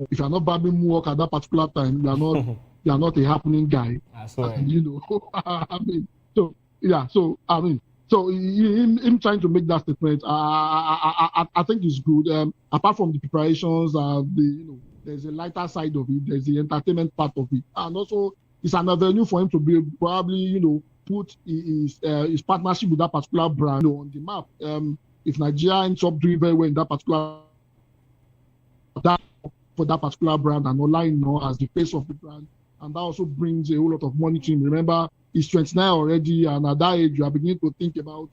Speaker 5: if you're not babbling work at that particular time, you're not a happening guy.
Speaker 4: That's right.
Speaker 5: I mean, so him trying to make that statement, I think is good. Apart from the preparations, there's a lighter side of it. There's the entertainment part of it, and also it's an avenue for him to be probably, put his partnership with that particular brand on the map. If Nigeria ends up doing very well in that particular for that particular brand and online as the face of the brand, and that also brings a whole lot of money to him. Remember, he's 29 already, and at that age, you are beginning to think about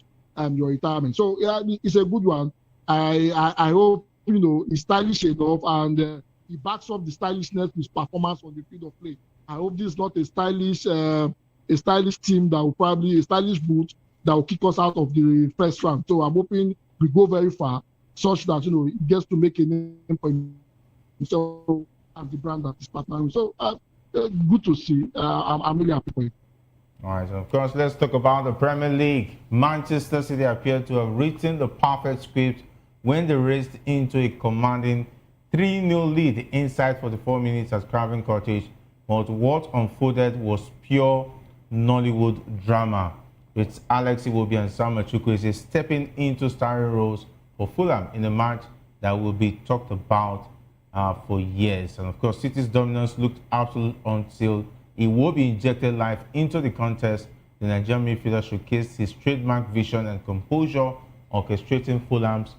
Speaker 5: your retirement. So yeah, it's a good one. I hope he's stylish enough, and he backs up the stylishness with his performance on the field of play. I hope this is not a stylish team that will probably a stylish boot that will kick us out of the first round. So I'm hoping we go very far, such that he gets to make a name for himself as the brand that is partnering. So good to see. I'm really happy for it.
Speaker 3: All right, so of course, let's talk about the Premier League. Manchester City appear to have written the perfect script when they raced into a commanding 3-0 lead inside 44 minutes at Craven Cottage. But what unfolded was pure Nollywood drama, with Alex Iwobi and Samuel Chukwueze stepping into starring roles for Fulham in a match that will be talked about for years. And of course, City's dominance looked absolute until Iwobi injected life into the contest. The Nigerian midfielder showcased his trademark vision and composure, orchestrating Fulham's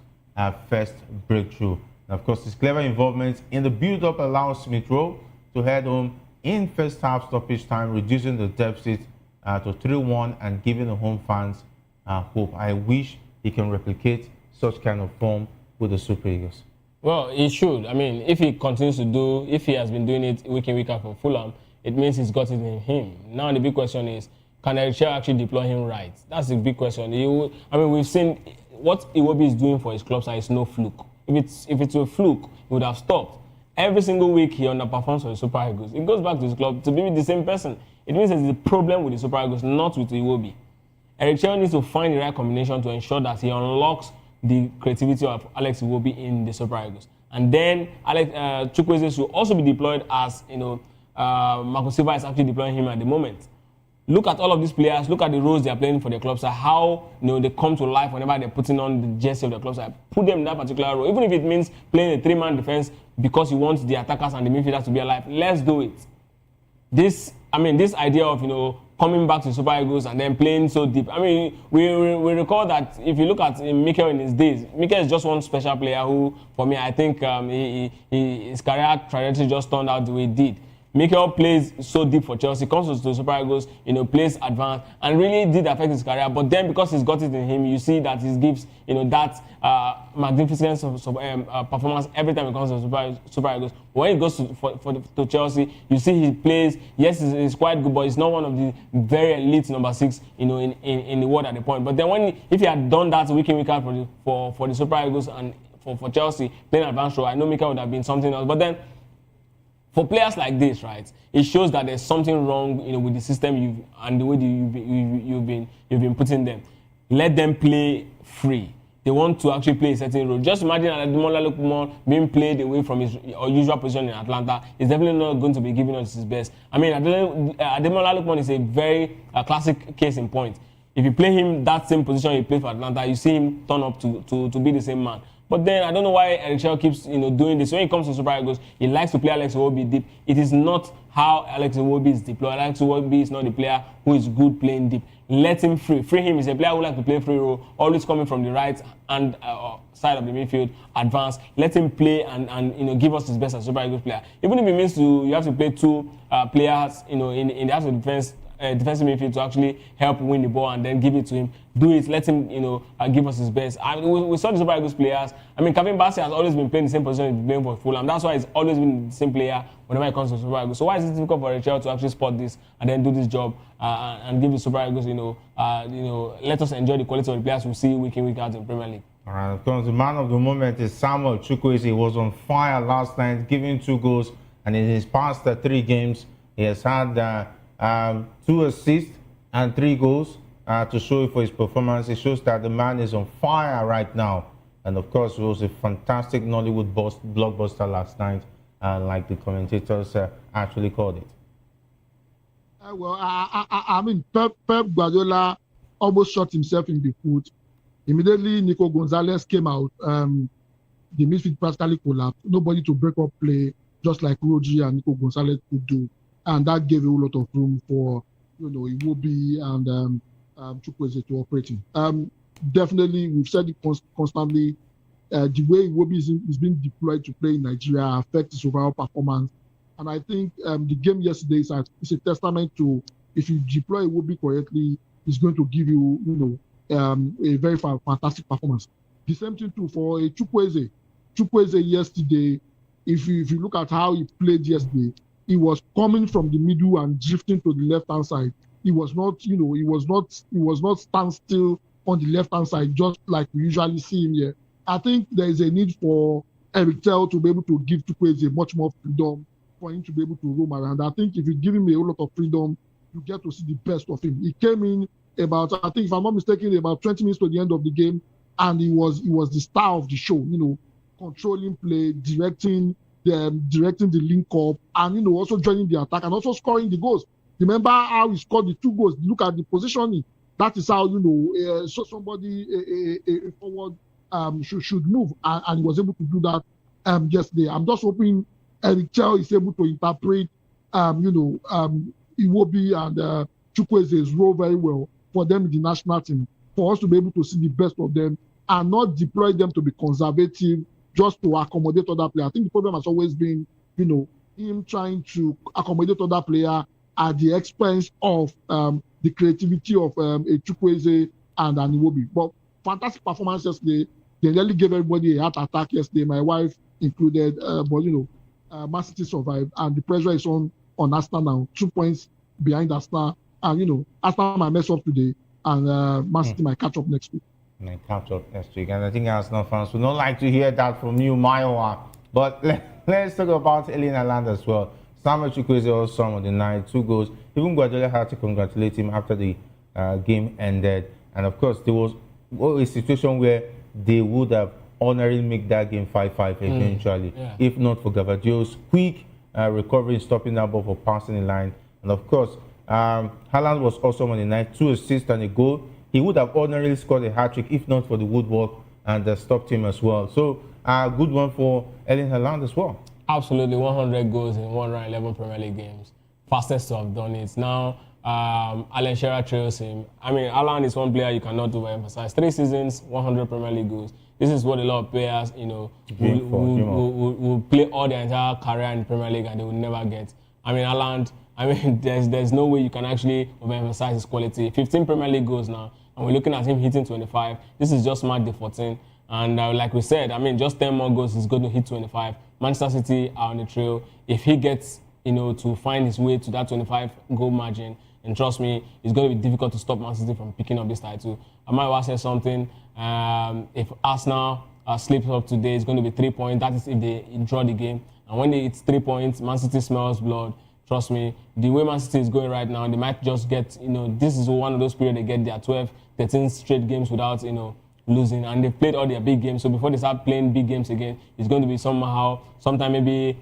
Speaker 3: first breakthrough. And of course, his clever involvement in the build-up allows Smith Rowe to head home in first half stoppage time, reducing the deficit to 3-1 and giving the home fans hope. I wish he can replicate such kind of form with the Super Eagles.
Speaker 4: Well, he should. I mean, if he continues to if he has been doing it week in, week out for Fulham, it means he's got it in him. Now the big question is, can Chelle actually deploy him right? That's the big question. We've seen what Iwobi is doing for his clubs, and it's no fluke. If it's a fluke, he would have stopped. Every single week he underperforms for the Super Eagles. It goes back to his club to be with the same person. It means there's a problem with the Super Eagles, not with Iwobi. Chelle needs to find the right combination to ensure that he unlocks the creativity of Alex Iwobi in the Super Eagles. And then Chukwueze should also be deployed as, Marco Silva is actually deploying him at the moment. Look at all of these players. Look at the roles they are playing for their club side. How they come to life whenever they're putting on the jersey of their club side. Put them in that particular role, even if it means playing a 3-man defense because you want the attackers and the midfielders to be alive. Let's do it. This idea of coming back to Super Eagles and then playing so deep. We recall that if you look at Mikel in his days, Mikel is just one special player who, for me, I think his career trajectory just turned out the way it did. Mikel plays so deep for Chelsea, comes to the Super Eagles, plays advanced, and really did affect his career. But then, because he's got it in him, you see that he gives, that magnificence performance every time he comes to Super Eagles. When he goes to Chelsea, you see he plays. Yes, he's quite good, but he's not one of the very elite number 6, in the world at the point. But then if he had done that week in, week out for the Super Eagles and for Chelsea playing advanced role, I know Mikel would have been something else. But then, for players like this, right, it shows that there's something wrong, with the system and the way you've been putting them. Let them play free. They want to actually play a certain role. Just imagine Ademola Lookman being played away from his usual position in Atlanta. He's definitely not going to be giving us his best. Ademola Lookman is a very classic case in point. If you play him that same position he played for Atlanta, you see him turn up to be the same man. But then I don't know why Chelle keeps doing this. When it comes to Super Eagles, he likes to play Alex Iwobi deep. It is not how Alex Iwobi is deployed. Alex Iwobi is not the player who is good playing deep. Let him free. Free him. He's a player who likes to play free role, always coming from the right and side of the midfield, advance. Let him play and give us his best as Super Eagles player. Even if it means you have to play 2 players in the house of defense. Defensive midfield to actually help win the ball and then give it to him. Do it. Let him, give us his best. We saw the Super Eagles players. Kevin Bassey has always been playing the same position he's playing for Fulham. That's why he's always been the same player whenever it comes to Super Eagles. So why is it difficult for Chelle to actually spot this and then do this job and give the Super Eagles, let us enjoy the quality of the players we see week in, week out in Premier League.
Speaker 3: All right, of course, the man of the moment is Samuel Chukwueze. He was on fire last night, giving 2 goals, and in his past 3 games, he has had 2 assists and 3 goals to show for his performance. It shows that the man is on fire right now. And of course, it was a fantastic Nollywood blockbuster last night, like the commentators actually called it.
Speaker 5: I mean, Pep Guardiola almost shot himself in the foot. Immediately, Nico Gonzalez came out. The midfield practically collapsed. Nobody to break up play, just like Rodri and Nico Gonzalez could do. And that gave a whole lot of room for, Iwobi and Chukwueze to operate in. Definitely, we've said it constantly, the way Iwobi is being deployed to play in Nigeria affects his overall performance. And I think the game yesterday is a testament to, if you deploy Iwobi correctly, it's going to give you, a very fantastic performance. The same thing too for Chukwueze. Chukwueze yesterday, if you look at how he played yesterday, he was coming from the middle and drifting to the left-hand side. He was not, he was not stand still on the left-hand side, just like we usually see him here. I think there is a need for Eric Chelle to be able to give Chukwueze much more freedom for him to be able to roam around. I think if you give him a whole lot of freedom, you get to see the best of him. He came in about, I think, if I'm not mistaken, about 20 minutes to the end of the game, and he was the star of the show, controlling play, directing the link up, and also joining the attack and also scoring the goals. Remember how he scored the 2 goals? Look at the positioning. That is how so somebody a forward should move, and he was able to do that yesterday. I'm just hoping Eric Chelle is able to interpret Iwobi and Chukwueze's role very well for them in the national team, for us to be able to see the best of them and not deploy them to be conservative just to accommodate other players. I think the problem has always been, him trying to accommodate other players at the expense of the creativity of a Chukwueze and an Iwobi. But fantastic performance yesterday. They really gave everybody a heart attack yesterday, my wife included. But Man City survived, and the pressure is on Arsenal now. 2 points behind Arsenal, and Arsenal might mess up today, and Man City might catch up next week.
Speaker 3: Might catch up next week, and I think Arsenal fans would not like to hear that from you, Maiwa. But let's talk about Erling Haaland as well. Samuel Chukwueze also on the night, 2 goals. Even Guardiola had to congratulate him after the game ended, and of course there was a situation where they would have honorably make that game 5-5 eventually, if not for Gavadio's quick recovery, stopping that ball for passing the line. And of course, Haaland was also on the night, 2 assists and a goal. He would have ordinarily scored a hat-trick if not for the woodwork and stopped him as well. So a good one for Erling Haaland as well.
Speaker 4: Absolutely, 100 goals in 111 Premier League games. Fastest to have done it. Now, Alan Shearer trails him. I mean, Haaland is one player you cannot overemphasize. 3 seasons, 100 Premier League goals. This is what a lot of players, will play all their entire career in the Premier League and they will never get. I mean, Haaland, there's no way you can actually overemphasize his quality. 15 Premier League goals now, and we're looking at him hitting 25. This is just match day 14. And like we said, just 10 more goals, he's going to hit 25. Manchester City are on the trail. If he gets, to find his way to that 25 goal margin, and trust me, it's going to be difficult to stop Man City from picking up this title. I might well say something. If Arsenal slips up today, it's going to be 3 points. That is if they draw the game. And when it's 3 points, Man City smells blood. Trust me, the way Man City is going right now, they might just get, this is one of those periods they get their 12, 13 straight games without, losing. And they've played all their big games. So before they start playing big games again, it's going to be sometime maybe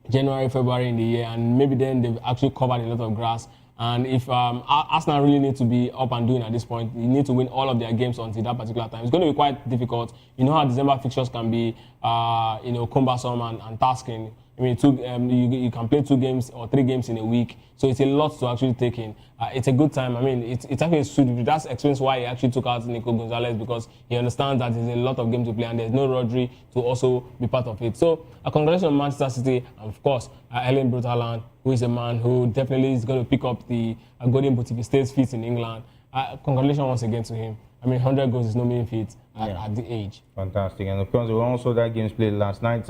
Speaker 4: January, February in the year. And maybe then they've actually covered a lot of grass. And if Arsenal really need to be up and doing at this point, you need to win all of their games until that particular time. It's going to be quite difficult. You know how December fixtures can be, cumbersome and tasking. I mean, you can play 2 games or 3 games in a week, so it's a lot to actually take in. It's a good time. I mean, it's actually suited. That's explains why he actually took out Nico Gonzalez, because he understands that there's a lot of games to play and there's no Rodri to also be part of it. So, congratulations on Manchester City, and of course, Erling Braut Haaland, who is a man who definitely is going to pick up the Golden Boot if he stays fit in England. Congratulations once again to him. I mean, 100 goals is no mean feat at the age.
Speaker 3: Fantastic. And of course, there were also that games played last night.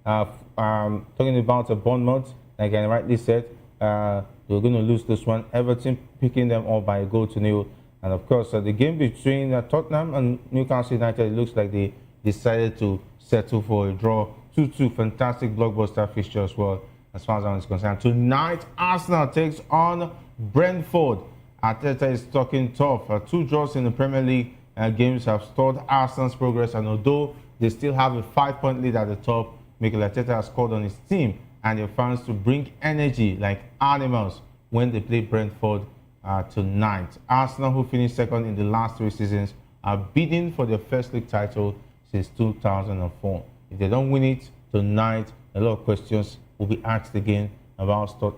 Speaker 3: Talking about Bournemouth, like I rightly said, they were going to lose this one. Everton picking them up by 1-0. And of course, the game between Tottenham and Newcastle United, it looks like they decided to settle for a draw. 2-2, fantastic blockbuster fixture as well. as far as I'm concerned. Tonight, Arsenal takes on Brentford. Arteta is talking tough. 2 draws in the Premier League games have stalled Arsenal's progress, and although they still have a 5-point lead at the top, Mikel Arteta has called on his team and their fans to bring energy like animals when they play Brentford tonight. Arsenal, who finished second in the last 3 seasons, are bidding for their first league title since 2004. If they don't win it tonight, a lot of questions will be asked again about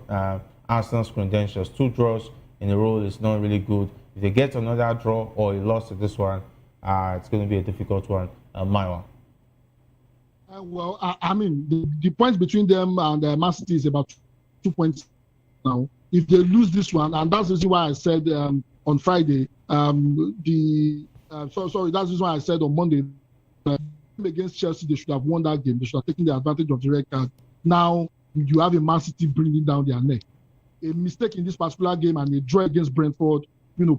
Speaker 3: Arsenal's credentials. 2 draws in a row is not really good. If they get another draw or a loss to this one, it's going to be a difficult one. Maiwa.
Speaker 5: I mean, the points between them and Man City is about 2 points now. If they lose this one, and that's the reason why I said on Friday, that's the reason why I said on Monday, against Chelsea, they should have won that game. They should have taken the advantage of the red card. Now, you have a Man City bringing down their neck. A mistake in this particular game and a draw against Brentford,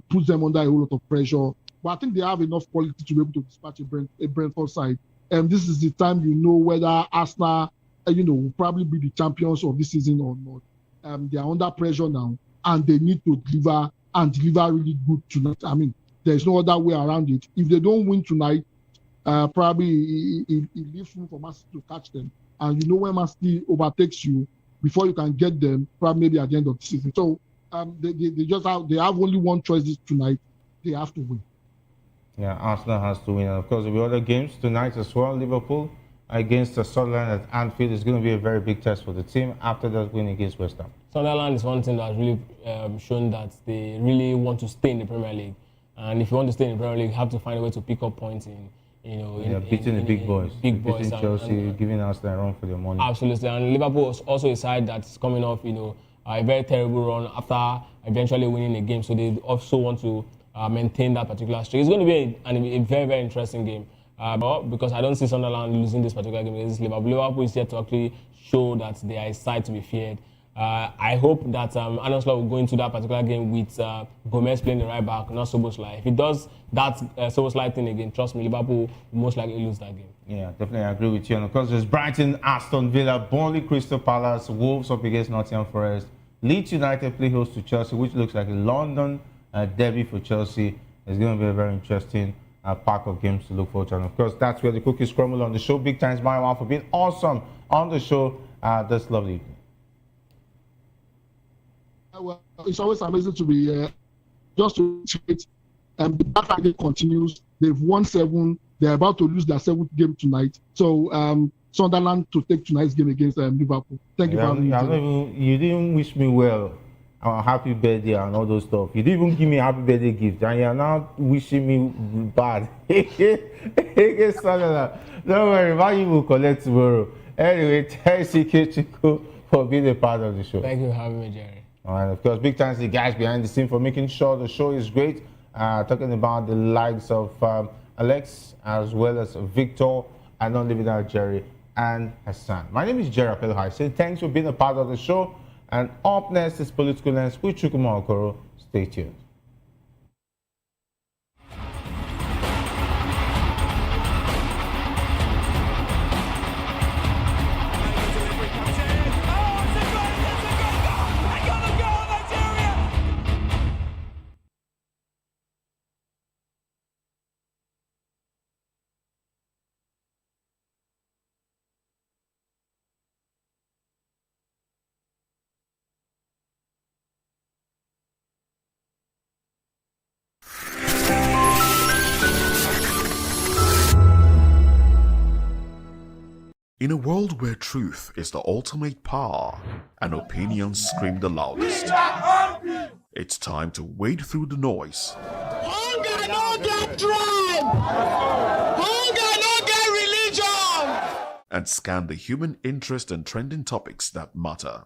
Speaker 5: puts them under a whole lot of pressure. But I think they have enough quality to be able to dispatch a Brentford side. And this is the time whether Arsenal, will probably be the champions of this season or not. They are under pressure now, and they need to deliver and deliver really good tonight. I mean, there's no other way around it. If they don't win tonight, probably it leaves room for Man City to catch them. And when Man City overtakes you, before you can get them, probably maybe at the end of the season. So they have only one choice tonight. They have to win.
Speaker 3: Yeah, Arsenal has to win. And of course, there'll be other games tonight as well. Liverpool against Sunderland at Anfield is going to be a very big test for the team after that win against West Ham.
Speaker 4: Sunderland is one team that's really shown that they really want to stay in the Premier League. And if you want to stay in the Premier League, you have to find a way to pick up points
Speaker 3: beating the big boys. Beating Chelsea, giving us their run for their money.
Speaker 4: Absolutely. And Liverpool is also a side that's coming off, a very terrible run after eventually winning a game. So they also want to maintain that particular streak. It's going to be a very, very interesting game. Because I don't see Sunderland losing this particular game against Liverpool. Liverpool is here to actually show that they are a side to be feared. I hope that Arne Slot will go into that particular game with Gomez playing the right back, not Szoboszlai. If he does that Szoboszlai thing again, trust me, Liverpool will most likely lose that game.
Speaker 3: Yeah, definitely agree with you. And of course, there's Brighton, Aston Villa, Burnley, Crystal Palace, Wolves up against Nottingham Forest, Leeds United play host to Chelsea, which looks like a London derby for Chelsea. It's going to be a very interesting pack of games to look forward to. And of course, that's where the cookies crumble on the show. Big thanks, Maiwa, for being awesome on the show this lovely evening.
Speaker 5: Well, it's always amazing to be here. Just to reiterate, the Black Friday continues. They've won 7. They're about to lose their 7th game tonight. So Sunderland to take tonight's game against Liverpool. Thank you for having me.
Speaker 3: You didn't wish me well. Happy birthday and all those stuff. You didn't even give me a happy birthday gift, and you're now wishing me bad. Sunderland. Don't worry, Man U will collect tomorrow. Anyway, thanks Chico for being a part of the show.
Speaker 4: Thank you for having me, Jerry.
Speaker 3: All right, of course, big thanks to the guys behind the scene for making sure the show is great. Talking about the likes of Alex as well as Victor, and not leaving out Jerry and Hassan. My name is Jerry Apelhai. Saying thanks for being a part of the show. And up next is Political Lens with Chukwuma Okoro. Stay tuned.
Speaker 2: In a world where truth is the ultimate power and opinions scream the loudest, it's time to wade through the noise.
Speaker 6: Hunger no get tribe! Hunger no get religion!
Speaker 2: And scan the human interest and trending topics that matter.